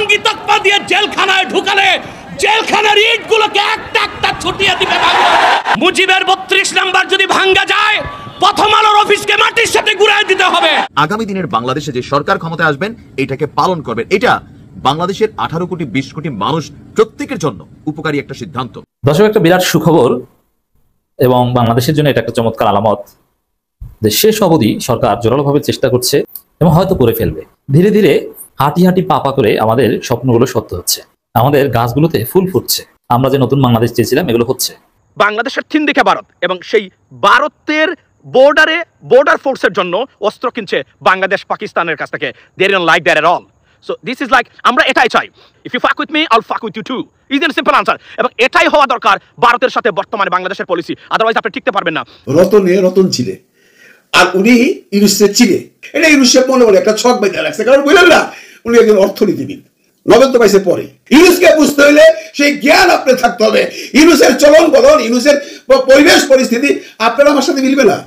জঙ্গি তকমা দিয়ে জেলখানায় ঢুকালে জেলখানার ইটগুলোকে একটা একটা ছুটিয়ে দিবে মুজিবের ৩২ নাম্বার যদি ভাঙ্গা যায় প্রথম আলোর অফিসকে মাটির সাথে গুড়ায় দিতে হবে। আগামী দিনের বাংলাদেশে যে সরকার ক্ষমতায় আসবেন এটাকে পালন করবেন, এটা বাংলাদেশের 18 কোটি 20 কোটি মানুষ প্রত্যেকের জন্য উপকারী একটা সিদ্ধান্ত। দর্শক, একটা বিরাট সুখবর এবং বাংলাদেশের জন্য এটা একটা চমৎকার আলামত যে শেষ অবধি সরকার জোরালোভাবে চেষ্টা করছে এবং হয়তো করে ফেলবে। ধীরে ধীরে হাঁটি হাঁটি পাপা করে আমাদের স্বপ্নগুলো সত্য হচ্ছে, আমাদের গাছগুলোতে ফুল ফুটছে। আমরা যে নতুন বাংলাদেশ চেয়েছিলাম এগুলো হচ্ছে। বাংলাদেশের 3 দিকে ভারত এবং সেই ভারতের বর্ডার ফোর্সের জন্য অস্ত্র কিনছে বাংলাদেশ পাকিস্তানের কাছ থেকে। they don't like that at all. So this is like আমরা এটাই চাই, if you fuck with me I'll fuck with you too, is the simple answer. এবং এটাই হওয়া দরকার ভারতের সাথে বর্তমানে বাংলাদেশের পলিসি, আদারওয়াইজ আপনি টিকতে পারবেন না। রতন ছিলে আর উনি ইউনুসের ছিলে, এটা ইউনুসের মনে মনে একটা ছক বেঁধে রাখছে, কারণ বুঝলেন না উনি একজন অর্থনীতিবিদ, নোবেল তো পাইছে পরে। ইউনুসকে বুঝতে হইলে সেই জ্ঞান আপনার থাকতে হবে। ইউনুসের চলন বলন, ইউনুসের পরিবেশ পরিস্থিতি আপনার আমার সাথে মিলবে না।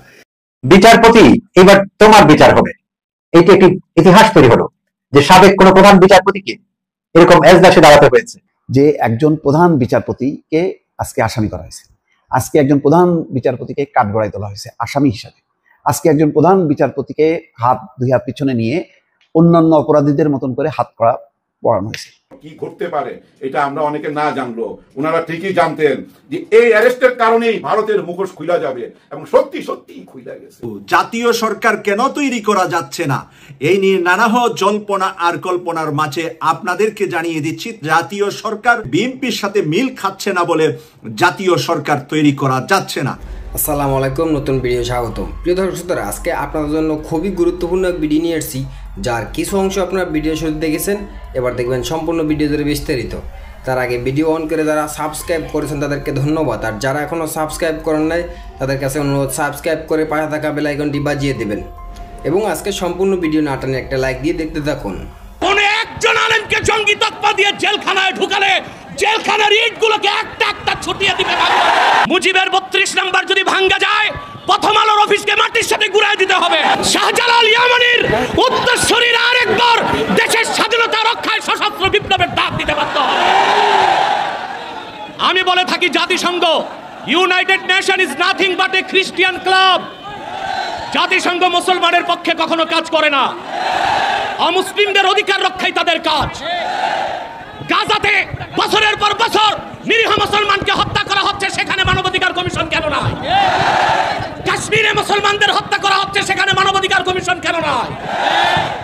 বিচারপতি এবার তোমার বিচার হবে, এইটা একটি ইতিহাস তৈরি হলো যে সাবেক কোন প্রধান বিচারপতিকে এরকম এজলাসে দাঁড়াতে হয়েছে। যে একজন প্রধান বিচারপতিকে আজকে আসামি করা হয়েছে, আজকে একজন প্রধান বিচারপতিকে কাঠগড়ায় তোলা হয়েছে আসামি হিসাবে, আজকে একজন প্রধান বিচারপতিকে দুই হাত পিছনে নিয়ে অন্যান্য অপরাধীদের মতন করে হাত করা পড়ানো হয়েছে। কি ঘটতে পারে এটা আমরা অনেকে না জানলো, ওনারা ঠিকই জানতেন যে এই অ্যারেস্টের কারণেই ভারতের মুখোশ খুলে যাবে এবং সত্যি সত্যি খুলে গেছে। জাতীয় সরকার কেন তৈরি করা যাচ্ছে না, এই নিয়ে নানাহ জল্পনা আর কল্পনার মাঝে আপনাদেরকে জানিয়ে দিচ্ছি, জাতীয় সরকার বিএনপির সাথে মিল খাচ্ছে না বলে জাতীয় সরকার তৈরি করা যাচ্ছে না। আসসালামু আলাইকুম, নতুন ভিডিও স্বাগতম। প্রিয় দর্শকরা, আজকে আপনাদের জন্য খুবই গুরুত্বপূর্ণ এক ভিডিও নিয়ে এসেছি, যার কিছু অংশ আপনারা ভিডিও শুরুতে দেখেছেন, এবার দেখবেন সম্পূর্ণ ভিডিও ধরে বিস্তারিত। তার আগে ভিডিও অন করে যারা সাবস্ক্রাইব করেছেন তাদেরকে ধন্যবাদ, আর যারা এখনও সাবস্ক্রাইব করেন নাই তাদের কাছে অনুরোধ সাবস্ক্রাইব করে পাশে থাকা বেল আইকনটি বাজিয়ে দেবেন এবং আজকে সম্পূর্ণ ভিডিও না টানে একটা লাইক দিয়ে দেখতে থাকুন। কোন একজন আলেমকে জঙ্গি তকমা দিয়ে জেলখানায় ঢুকালে জেলখানার ইটগুলোকে একটা একটা ছুটিয়ে দিবে মুজিবের ৩২ নাম্বার যদি ভাঙ্গা যায় প্রথম আলোর অফিসকে মাটির সাথে গুড়ায় দিতে হবে। শাহজালাল ইয়ামানির উত্তরসূরিরা আরেকবার দেশের স্বাধীনতা রক্ষায় সশস্ত্র বিপ্লবের ডাক দিতে বাধ্য হবে। আমি বলে থাকি, জাতিসংঘ United nation is nothing but A Christian club. জাতিসংঘ মুসলমানের পক্ষে কখনো কাজ করে না, অমুসলিমদের অধিকার রক্ষাই তাদের কাজ। গাজাতে বছরের পর বছর নিরীহ মুসলমানকে হত্যা করা হচ্ছে, সেখানে মানবাধিকার কমিশন কেন নাই? কাশ্মীরে মুসলমানদের হত্যা করা হচ্ছে, সেখানে মানবাধিকার কমিশন কেন নাই?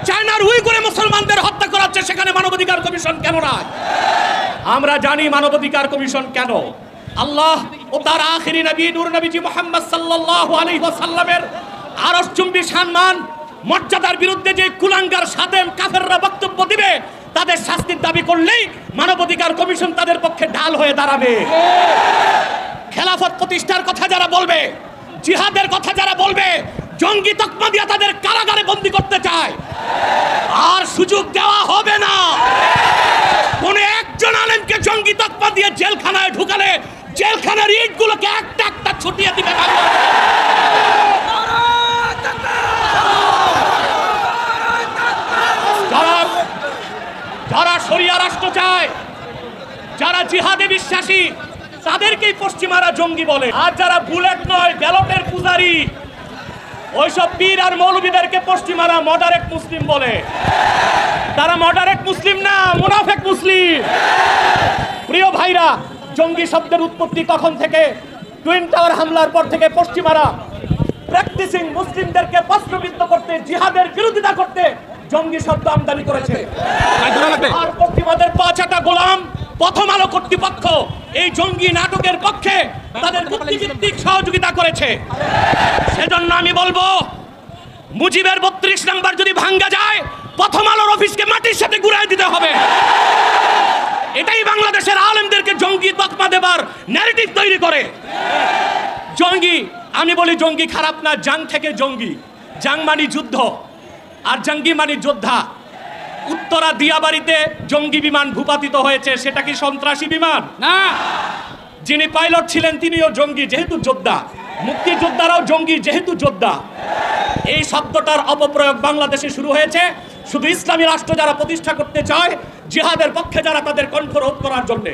চায়নার উইগুরে মুসলমানদের হত্যা করা হচ্ছে, সেখানে মানবাধিকার কমিশন কেন নাই? আমরা জানি মানবাধিকার কমিশন কেন। আল্লাহ ও তার আখিরি নবী নূর নবীজি মুহাম্মদ সাল্লাল্লাহু আলাইহি ওয়াসাল্লামের আরশচুম্বী সম্মান মর্যাদার বিরুদ্ধে যে কুলাঙ্গার সাদেম কাফেররা বক্তব্য দিবে, তাদের শাস্তির দাবি করলেই মানবাধিকার কমিশন তাদের পক্ষে ঢাল হয়ে দাঁড়াবে। খেলাফত প্রতিষ্ঠার কথা যারা বলবে, জিহাদের কথা যারা বলবে, জঙ্গি তকমা দিয়ে তাদের কারাগারে বন্দী করতে চায়, আর সুযোগ দেওয়া হবে না। কোন একজন আলেমকে জঙ্গি তকমা দিয়ে জেলখানায় ঢুকালে জেলখানার ইটগুলোকে একটা একটা ছুটিয়ে দিবে। যারা শরিয়া রাষ্ট্র চায়, যারা জিহাদে বিশ্বাসী, তাদেরকেই পশ্চিমারা জঙ্গি বলে। আর যারা বুলেট নয় ব্যালটের পূজারি, ওইসব পীর আর মৌলবীদেরকে পশ্চিমারা মডারেট মুসলিম বলে। তারা মডারেট মুসলিম না, মুনাফেক মুসলিম। প্রিয় ভাইরা, জঙ্গি শব্দের উৎপত্তি কখন থেকে? টুইন টাওয়ার হামলার পর থেকে পশ্চিমারা প্র্যাকটিসিং মুসলিমদেরকে প্রশ্নবিদ্ধ করতে, জিহাদের বিরোধিতা করতে জঙ্গি শব্দ আমদানি করেছে। আর পশ্চিমাদের ৫টা গোলাম প্রথম আলো কর্তৃপক্ষ এই জঙ্গি নাটকের পক্ষে তাদের বুদ্ধিভিত্তিক সহযোগিতা করেছে। সেজন্য আমি বলবো, মুজিবের ৩২ নাম্বার যদি ভাঙ্গা যায় প্রথম আলোর অফিসকে মাটির সাথে গুড়ায় দিতে হবে। এটাই বাংলাদেশের আলেমদেরকে জঙ্গি তকমা দেবার ন্যারেটিভ তৈরি করে। জঙ্গি, আমি বলি জঙ্গি খারাপ না, জাং থেকে জঙ্গি। জাং মানে যুদ্ধ আর জঙ্গি মানে যোদ্ধা। উত্তরা দিয়াবাড়িতে জঙ্গি বিমান ভূপাতিত হয়েছে, সেটা কি সন্ত্রাসী বিমান? না। যিনি পাইলট ছিলেন তিনিও জঙ্গি, যেহেতু যোদ্ধা। মুক্তিযোদ্ধারাও জঙ্গি যেহেতু যোদ্ধা, এই শব্দটার অপপ্রয়োগ বাংলাদেশে শুরু হয়েছে শুধু ইসলামী রাষ্ট্র যারা প্রতিষ্ঠা করতে চায়, জিহাদের পক্ষে যারা, তাদের কণ্ঠরোধ করার জন্য।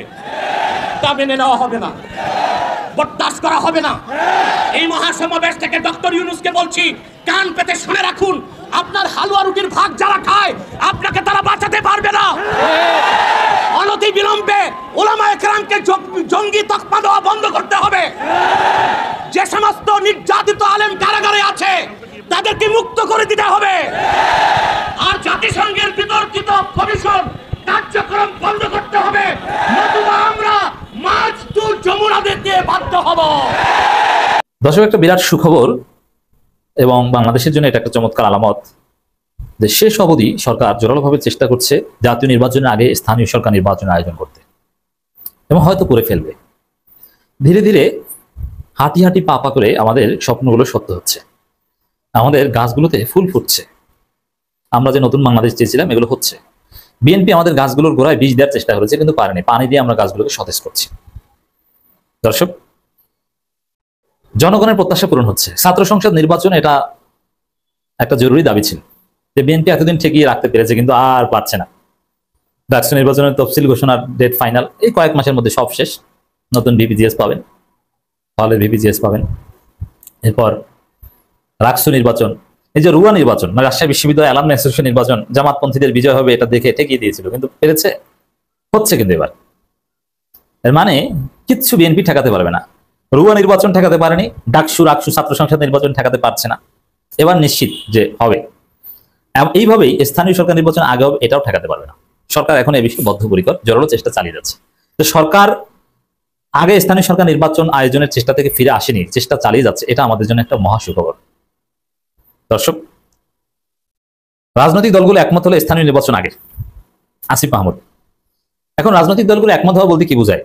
তা মেনে নেওয়া হবে না, বরদাস্ত করা হবে না। এই মহাসমাবেশ থেকে ডক্টর ইউনূসকে বলছি, কান পেতে শুনে রাখুন, আপনার হালুয়া রুটির ভাগ যারা খায় আপনাকে তারা বাঁচাতে পারবে না। অনতি বিলম্বে উলামায়ে কেরামকে জঙ্গি তকমা দেওয়া বন্ধ করতে হবে। যে সমস্ত নির্যাতিত আলেম কারাগারে আছে তাদেরকে মুক্ত করে দিতে হবে। আর জাতিসংঘের বিতর্কিত কমিশন কার্যক্রম বন্ধ করতে হবে, নতুবা আমরা মার্চ টু যমুনা দিতে বাধ্য হব। দর্শক, একটা বিরাট সুখবর এবং বাংলাদেশের জন্য এটা একটা চমৎকার আলামত যে শেষ অবধি সরকার জোরালোভাবে চেষ্টা করছে জাতীয় নির্বাচনের আগে স্থানীয় সরকার নির্বাচনের আয়োজন করতে, এবং হয়তো করে ফেলবে। ধীরে ধীরে হাঁটি হাঁটি পা পা করে আমাদের স্বপ্নগুলো সত্য হচ্ছে, আমাদের গাছগুলোতে ফুল ফুটছে। আমরা যে নতুন বাংলাদেশ চেয়েছিলাম এগুলো হচ্ছে। বিএনপি আমাদের গাছগুলোর গোড়ায় বীজ দেওয়ার চেষ্টা করেছে, কিন্তু পারেনি। পানি দিয়ে আমরা গাছগুলোকে সতেজ করছি। দর্শক, জনগণের প্রত্যাশা পূরণ হচ্ছে। ছাত্র সংসদ নির্বাচন এটা একটা জরুরি দাবি ছিল, যে বিএনপি এতদিন ঠেকিয়ে রাখতে পেরেছে, কিন্তু আর পারছে না। ডাকসু নির্বাচনের তফসিল ঘোষণার ডেট ফাইনাল, এই কয়েক মাসের মধ্যে সব শেষ। নতুন ভিপিজিএস পাবেন, হলের ভিপিজিএস পাবেন। এরপর রাকসু নির্বাচন, এই যে রুয়া নির্বাচন, মানে রাজশাহী বিশ্ববিদ্যালয় অ্যালামনি অ্যাসোসিয়েশন নির্বাচন, জামাতপন্থীদের বিজয় হবে এটা দেখে ঠেকিয়ে দিয়েছিল, কিন্তু পেরেছে, হচ্ছে। কিন্তু এবার এর মানে কিচ্ছু বিএনপি ঠেকাতে পারবে না। রুয়া নির্বাচন ঠেকাতে পারেনি, ডাকসু রাকসু ছাত্র সংসদ নির্বাচন ঠেকাতে পারছে না, এবার নিশ্চিত যে হবে। এইভাবেই স্থানীয় সরকার নির্বাচন আগে হবে, এটাও ঠেকাতে পারবে না। সরকার এখন এই বিষয়ে বদ্ধপরিকর, জোরালো চেষ্টা চালিয়ে যাচ্ছে। তো সরকার আগে স্থানীয় সরকার নির্বাচন আয়োজনের চেষ্টা থেকে ফিরে আসেনি, চেষ্টা চালিয়ে যাচ্ছে, এটা আমাদের জন্য একটা মহা সুখবর। দর্শক, রাজনৈতিক দলগুলো একমত হলে স্থানীয় নির্বাচন আগে। আসিফ মাহমুদ, এখন রাজনৈতিক দলগুলো একমত হওয়া বলতে কি বোঝায়?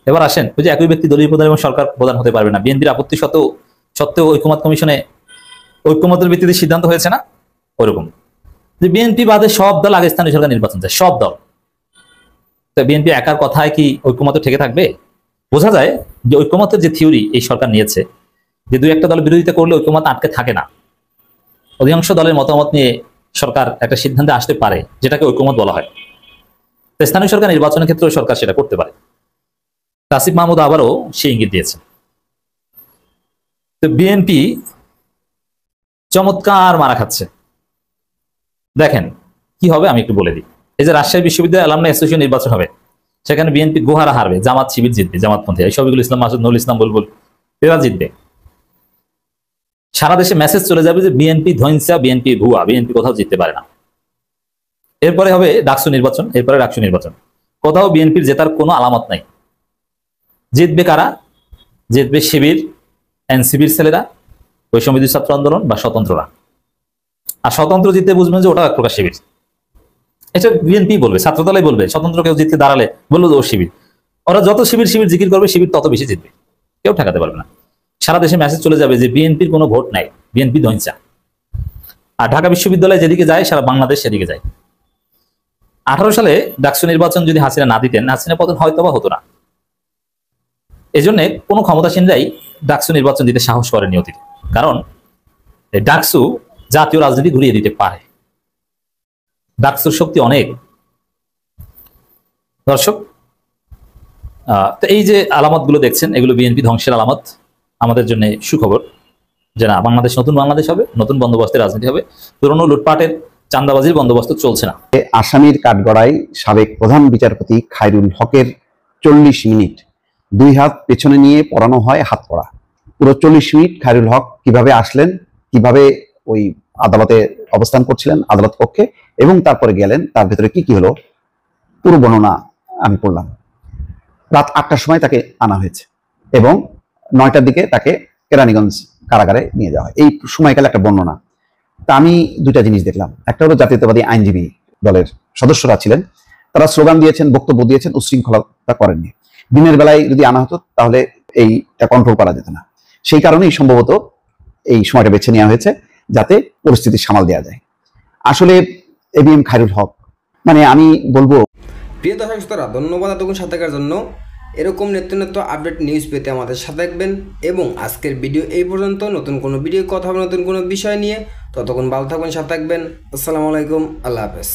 এবার আসেন, ওই যে একই ব্যক্তি দলীয় প্রধান এবং সরকার প্রধান হতে পারবে না, বিএনপির আপত্তি সত্ত্বেও ঐকমত্য কমিশনে ঐকমত্যের ভিত্তিতে সিদ্ধান্ত হয়েছে না, ওরকম যে বিএনপি বাদে সব দল আগে স্থানীয় সরকার নির্বাচন চায়, সব দল। তো বিএনপি একার কথায় কি ঐকমত্য ঠেকে থাকবে? বোঝা যায় যে ঐকমত্যের যে থিওরি এই সরকার নিয়েছে, যে দুই একটা দল বিরোধিতা করলে ঐকমত্য আটকে থাকে না, অধিকাংশ দলের মতামত নিয়ে সরকার একটা সিদ্ধান্তে আসতে পারে, যেটাকে ঐকমত্য বলা হয়। স্থানীয় সরকার নির্বাচনের ক্ষেত্রে সরকার সেটা করতে পারে। আসিফ মাহমুদ আবারও সে ইঙ্গিত দিয়েছেন। তো বিএনপি চমৎকার মারা খাচ্ছে। দেখেন কি হবে আমি একটু বলে দিই। এই যে রাজশাহী বিশ্ববিদ্যালয় অ্যালামনি অ্যাসোসিয়েশন নির্বাচন হবে, সেখানে বিএনপি গোহারা হারবে, জামাত শিবির জিতবে, জামাতপন্থী এই শফিকুল ইসলাম, মাসুদ নুরুল ইসলাম বুলবুল এরা জিতবে। সারা দেশে মেসেজ চলে যাবে যে বিএনপি ধ্বংসা, বিএনপি ভুয়া, বিএনপি কোথাও জিততে পারে না। এরপরে হবে ডাকসু নির্বাচন, এরপরে ডাকসু নির্বাচন, কোথাও বিএনপির জেতার কোনো আলামত নাই। জিতবে কারা? জিতবে শিবির, এনসিবির ছেলেরা, বৈষম্যবিরোধী ছাত্র আন্দোলন বা স্বতন্ত্ররা। আর স্বতন্ত্র জিততে বুঝবেন যে ওটা এক প্রকার শিবির, এটা বিএনপি বলবে, ছাত্রদলাই বলবে। স্বতন্ত্র কেউ জিততে দাঁড়ালে বললো যে ও শিবির। ওরা যত শিবির শিবির জিকির করবে, শিবির তত বেশি জিতবে, কেউ ঠেকাতে পারবে না। সারা দেশে মেসেজ চলে যাবে যে বিএনপির কোনো ভোট নাই, বিএনপি ধ্বংসা। আর ঢাকা বিশ্ববিদ্যালয় যেদিকে যায় সারা বাংলাদেশ সেদিকে যায়। 18 সালে ডাকসু নির্বাচন যদি হাসিনা না দিতেন, হাসিনা পতন হয়তো বা হতো না। এই জন্য কোনো ক্ষমতাসীনরাই ডাকসু নির্বাচন দিতে সাহস করেনি অতীতে, কারণ ডাকসু জাতীয় রাজনীতি ঘুরিয়ে দিতে পারে, ডাকসুর শক্তি অনেক। দর্শক, তো এই যে আলামত গুলো দেখছেন, এগুলো বিএনপি ধ্বংসের আলামত। আমাদের জন্য সুখবর যে না, বাংলাদেশ নতুন বাংলাদেশ হবে, নতুন বন্দোবস্তের রাজনীতি হবে, পুরনো লুটপাটের চাঁদাবাজির বন্দোবস্ত চলছে না। আসামির কাঠগড়ায় সাবেক প্রধান বিচারপতি খায়রুল হকের 40 মিনিট 2 হাত পেছনে নিয়ে পড়ানো হয় হাত পড়া। পুরো 40 মিনিট খায়রুল হক কিভাবে আসলেন, কিভাবে ওই আদালতে অবস্থান করছিলেন, আদালত কক্ষে, এবং তারপরে গেলেন, তার ভেতরে কি কি হলো পুরো বর্ণনা আমি পড়লাম। রাত 8টার সময় তাকে আনা হয়েছে এবং 9টার দিকে তাকে কেরানীগঞ্জ কারাগারে নিয়ে যাওয়া হয়। এই সময়কালে একটা বর্ণনা। তা আমি দুইটা জিনিস দেখলাম। একটা হলো জাতীয়তাবাদী আইনজীবী দলের সদস্যরা ছিলেন, তারা স্লোগান দিয়েছেন, বক্তব্য দিয়েছেন, উচ্ছৃঙ্খলতা করেননি। দিনের বেলায় যদি আনা হতো তাহলে এইটা কন্ট্রোল করা যেত না। সেই কারণেই সম্ভবত এই সময়টা বেছে নেওয়া হয়েছে, যাতে পরিস্থিতি সামাল দেওয়া যায়। আসলে এবিএম খায়রুল হক, মানে আমি বলবো, প্রিয় দর্শক শ্রোতারা, ধন্যবাদ এতক্ষণ সাথে থাকার জন্য। এরকম নিত্য আপডেট নিউজ পেতে আমাদের সাথে থাকবেন। এবং আজকের ভিডিও এই পর্যন্ত। নতুন কোনো ভিডিও কথা হবে নতুন কোনো বিষয় নিয়ে। ততক্ষণ ভালো থাকবেন, সাথে থাকবেন। আসসালামু আলাইকুম, আল্লাহ হাফেজ।